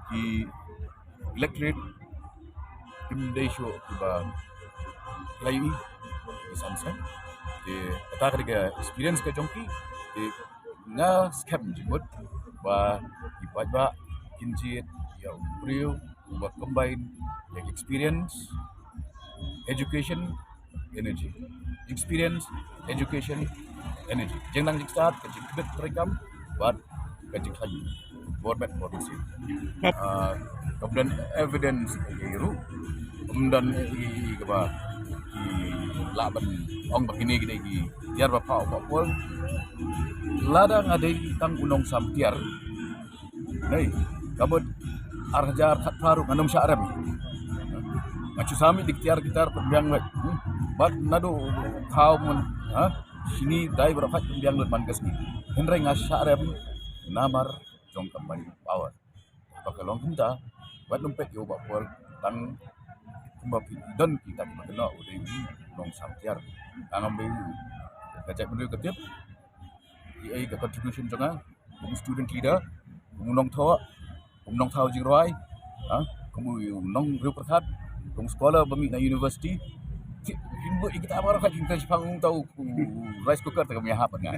ki electorate kim deisho ba layu di sansan de atak de experience ka jongki de na scam jimut ba ipa kinjit ya brio ba combine like experience education energy experience education energy jenglang start ke jikbet terekam buat ke jikhayu buat buat sih kemudian evidence iru kemudian ke ba laban ong begini gini biar bapak pun lada ngadai tang unong samtiar nei kabut arjar khat faru nganum syarem macu sami diktiar gitar pembiang wet bat nado kau mun sini dai berapa pembiang lut man kesni henreng asyarem namar jong kembali power pakalong kita bat numpet yo bapol tang kumbapi dan kita kena udah nong samtiar tangam be kajak benda ketip ai ka contribution janga student leader nong thau jing roi kamu nong group perkat kamu sekolah bami na university kita amar ka kita pang tahu rice cooker ta kami hapan nga